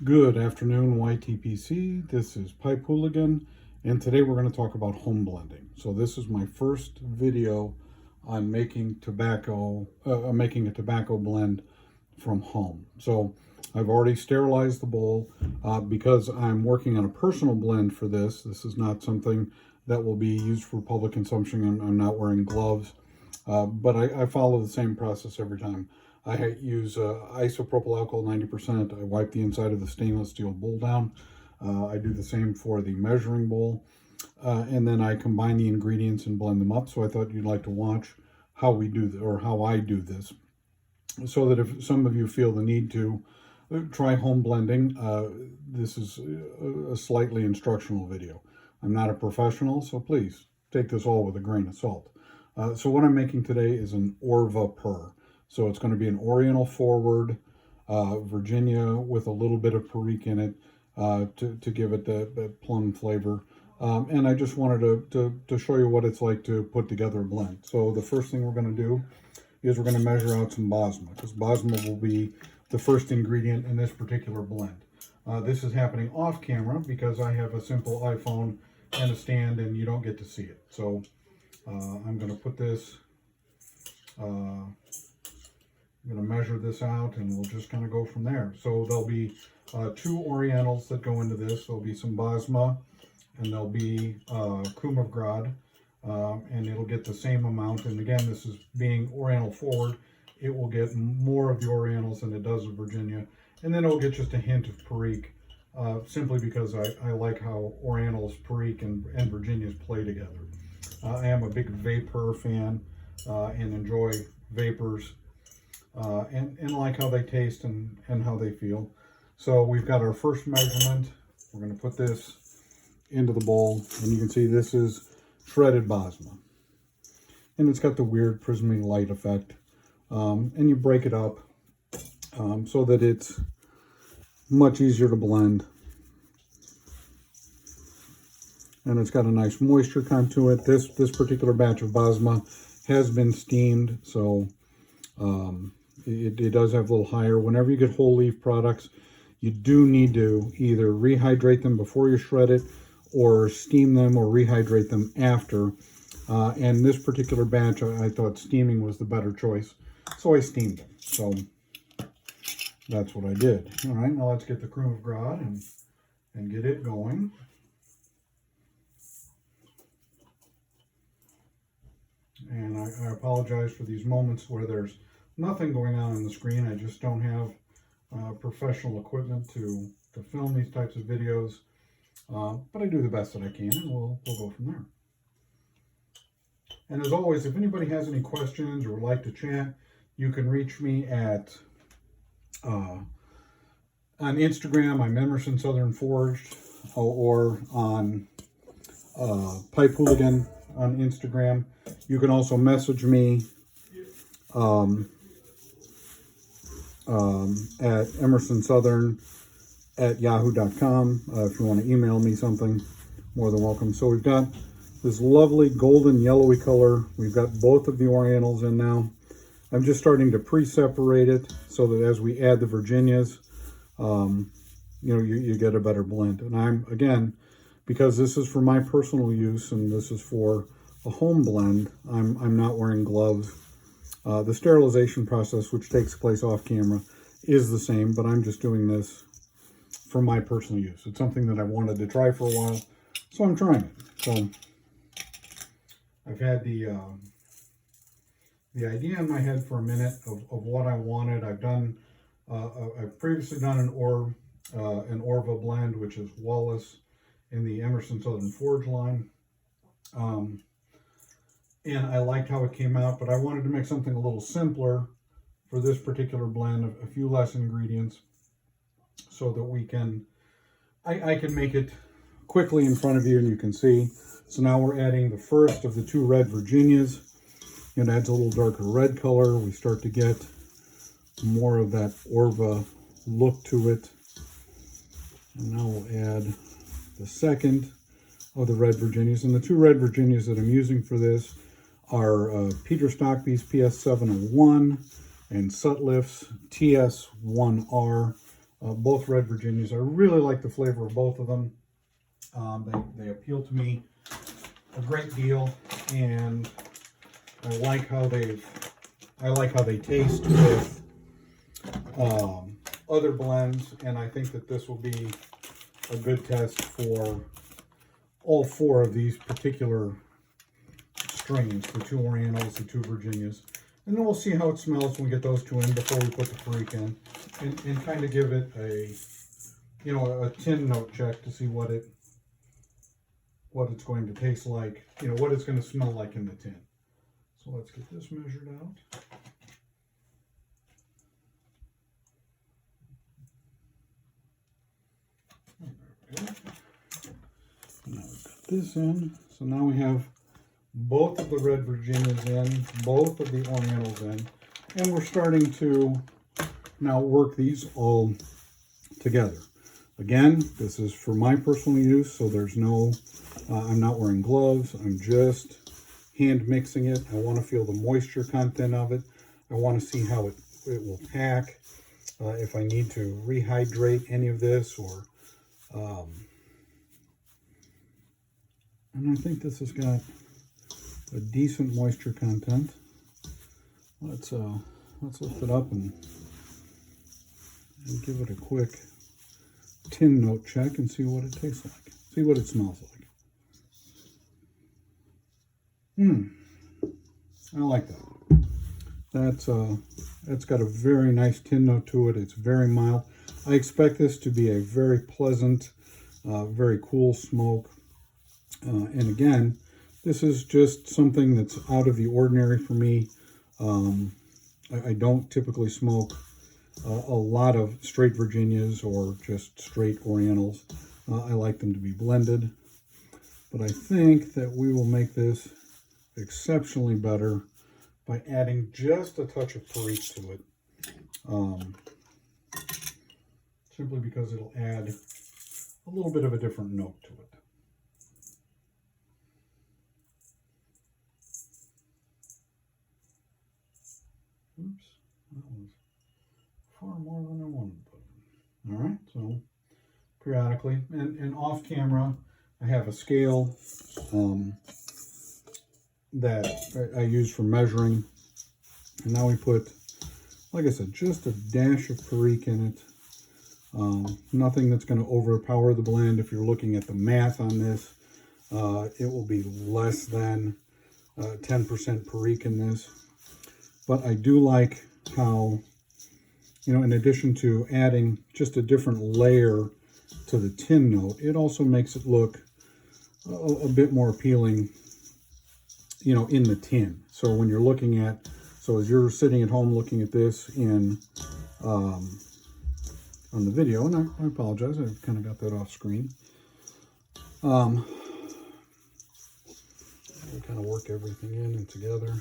Good afternoon, YTPC. This is Pipe Hooligan, and today we're going to talk about home blending. So this is my first video on making making a tobacco blend from home. So I've already sterilized the bowl because I'm working on a personal blend for this. This is not something that will be used for public consumption. I'm not wearing gloves, but I follow the same process every time. I use isopropyl alcohol 90%. I wipe the inside of the stainless steel bowl down. I do the same for the measuring bowl. And then I combine the ingredients and blend them up. So I thought you'd like to watch how we do or how I do this. So that if some of you feel the need to try home blending, this is a slightly instructional video. I'm not a professional, so please take this all with a grain of salt. So what I'm making today is an OrVaPer. So it's going to be an Oriental forward, Virginia with a little bit of perique in it to give it that plum flavor. And I just wanted to show you what it's like to put together a blend. So the first thing we're going to do is we're going to measure out some Basma, because Basma will be the first ingredient in this particular blend. This is happening off camera because I have a simple iPhone and a stand and you don't get to see it. So I'm going to put this... I'm going to measure this out and we'll just kind of go from there. So there'll be 2 Orientals that go into this. There'll be some Basma and there'll be Krumovgrad, and it'll get the same amount. And again, this is being Oriental forward. It will get more of the Orientals than it does of Virginia. And then it'll get just a hint of perique, simply because I like how Orientals, perique, and Virginias play together. I am a big VAPer fan and enjoy vapors. And like how they taste and how they feel. So we've got our first measurement. We're going to put this into the bowl, and you can see this is shredded Basma. And it's got the weird prisming light effect. And you break it up so that it's much easier to blend. And it's got a nice moisture content to it. This particular batch of Basma has been steamed, so it does have a little higher. Whenever you get whole leaf products, you do need to either rehydrate them before you shred it or steam them or rehydrate them after. And this particular batch, I thought steaming was the better choice, so I steamed them. So that's what I did. All right, now let's get the Krumovgrad and get it going. And I apologize for these moments where there's nothing going on the screen. I just don't have professional equipment to film these types of videos. But I do the best that I can, and we'll go from there. And as always, if anybody has any questions or would like to chat, you can reach me at on Instagram. I'm Emerson Southern Forged, or on Pipe Hooligan on Instagram. You can also message me at emersonsouthern@yahoo.com. If you want to email me something, more than welcome. So we've got this lovely golden yellowy color. We've got both of the Orientals in now. I'm just starting to pre-separate it so that as we add the Virginias, you get a better blend. And I'm, again, because this is for my personal use and this is for a home blend, I'm not wearing gloves. The sterilization process, which takes place off camera, is the same, but I'm just doing this for my personal use. It's something that I wanted to try for a while, so I'm trying it. So I've had the idea in my head for a minute of what I wanted. I've previously done an OrVa blend, which is Wallace in the Emerson Southern Forge line. And I liked how it came out, but I wanted to make something a little simpler for this particular blend, a few less ingredients, so that we can, I can make it quickly in front of you and you can see. So now we're adding the first of the 2 red Virginias. It adds a little darker red color. We start to get more of that OrVa look to it. And now we'll add the second of the red Virginias. And the 2 red Virginias that I'm using for this are Peter Stockby's PS701 and Sutliff's TS1R. both Red Virginias. I really like the flavor of both of them. They appeal to me a great deal, and I like how they taste with other blends, and I think that this will be a good test for all four of these particular strains, the 2 Orientals, the 2 Virginias. And then we'll see how it smells when we get those 2 in before we put the perique in, and kind of give it a, you know, a tin note check to see what it's going to taste like, you know, what it's going to smell like in the tin. So let's get this measured out. There we go. Now we've got this in. So now we have both of the Red Virginias in, both of the Orientals in, and we're starting to now work these all together. Again, this is for my personal use, so there's no, I'm not wearing gloves, I'm just hand mixing it. I want to feel the moisture content of it. I want to see how it will pack, if I need to rehydrate any of this, or and I think this has got a decent moisture content. Let's lift it up and give it a quick tin note check and see what it tastes like. See what it smells like. I like that. That's got a very nice tin note to it. It's very mild. I expect this to be a very pleasant, very cool smoke. And again, this is just something that's out of the ordinary for me. I don't typically smoke a lot of straight Virginias or just straight Orientals. I like them to be blended. But I think that we will make this exceptionally better by adding just a touch of perique to it. Simply because it'll add a little bit of a different note to it. Oops, that was far more than I wanted to put in. All right, so periodically, and off camera, I have a scale that I use for measuring. And now we put, like I said, just a dash of perique in it. Nothing that's going to overpower the blend. If you're looking at the math on this, it will be less than 10% perique in this. But I do like how, you know, in addition to adding just a different layer to the tin note, it also makes it look a bit more appealing, you know, in the tin. So when you're looking at, so as you're sitting at home looking at this in, on the video, and I apologize, I kind of got that off screen. We kind of work everything in and together.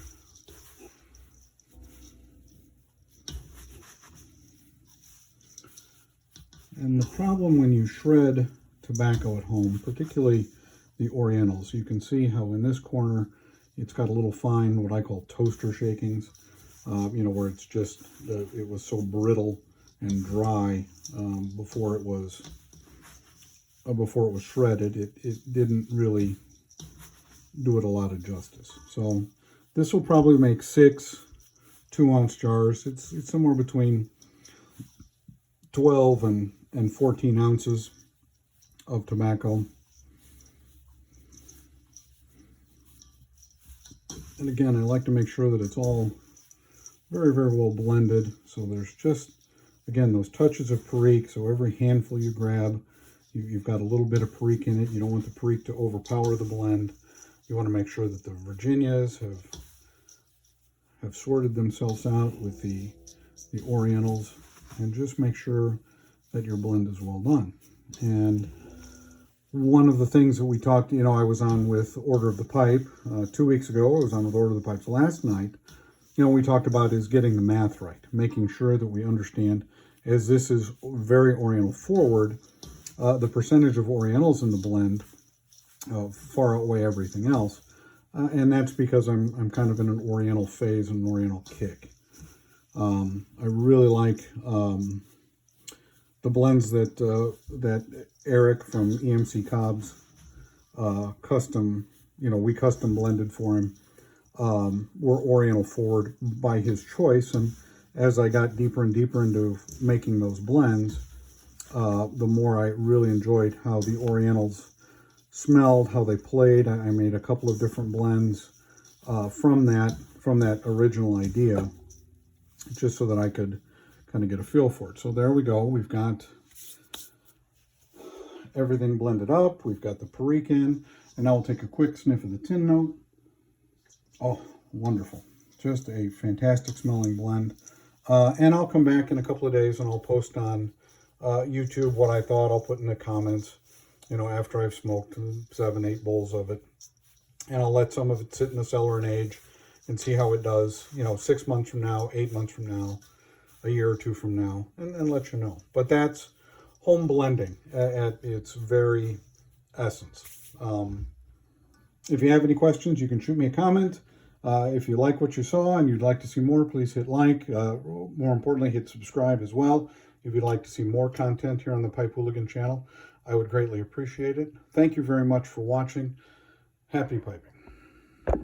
And the problem when you shred tobacco at home, particularly the Orientals, you can see how in this corner it's got a little fine, what I call toaster shakings, you know, where it's just, it was so brittle and dry before it was shredded. It didn't really do it a lot of justice. So this will probably make 6 2-ounce jars. It's somewhere between 12 and 14 ounces of tobacco. And again, I like to make sure that it's all very, very well blended. So there's just, again, those touches of perique. So every handful you grab, you've got a little bit of perique in it. You don't want the perique to overpower the blend. You want to make sure that the Virginias have sorted themselves out with the Orientals, and just make sure that your blend is well done. And one of the things that we talked, you know, I was on with Order of the Pipe 2 weeks ago. I was on with Order of the Pipes last night. You know, we talked about is getting the math right, making sure that we understand, as this is very Oriental forward, the percentage of Orientals in the blend far outweigh everything else. And that's because I'm kind of in an Oriental phase and an Oriental kick. I really like the the blends that that Eric from EMC Cobb's custom, we custom blended for him, were Oriental forward by his choice. And as I got deeper and deeper into making those blends, the more I really enjoyed how the Orientals smelled, how they played. I made a couple of different blends from that original idea, just so that I could kind of get a feel for it. So there we go. We've got everything blended up. We've got the perique in, and now we'll take a quick sniff of the tin note. Oh, wonderful. Just a fantastic smelling blend. And I'll come back in a couple of days and I'll post on YouTube what I thought. I'll put in the comments, after I've smoked 7, 8 bowls of it. And I'll let some of it sit in the cellar and age and see how it does, 6 months from now, 8 months from now, a year or 2 from now, and let you know. But that's home blending at its very essence. If you have any questions, you can shoot me a comment. If you like what you saw and you'd like to see more, please hit like. More importantly, hit subscribe as well. If you'd like to see more content here on the Pipe Hooligan channel, I would greatly appreciate it. Thank you very much for watching. Happy piping.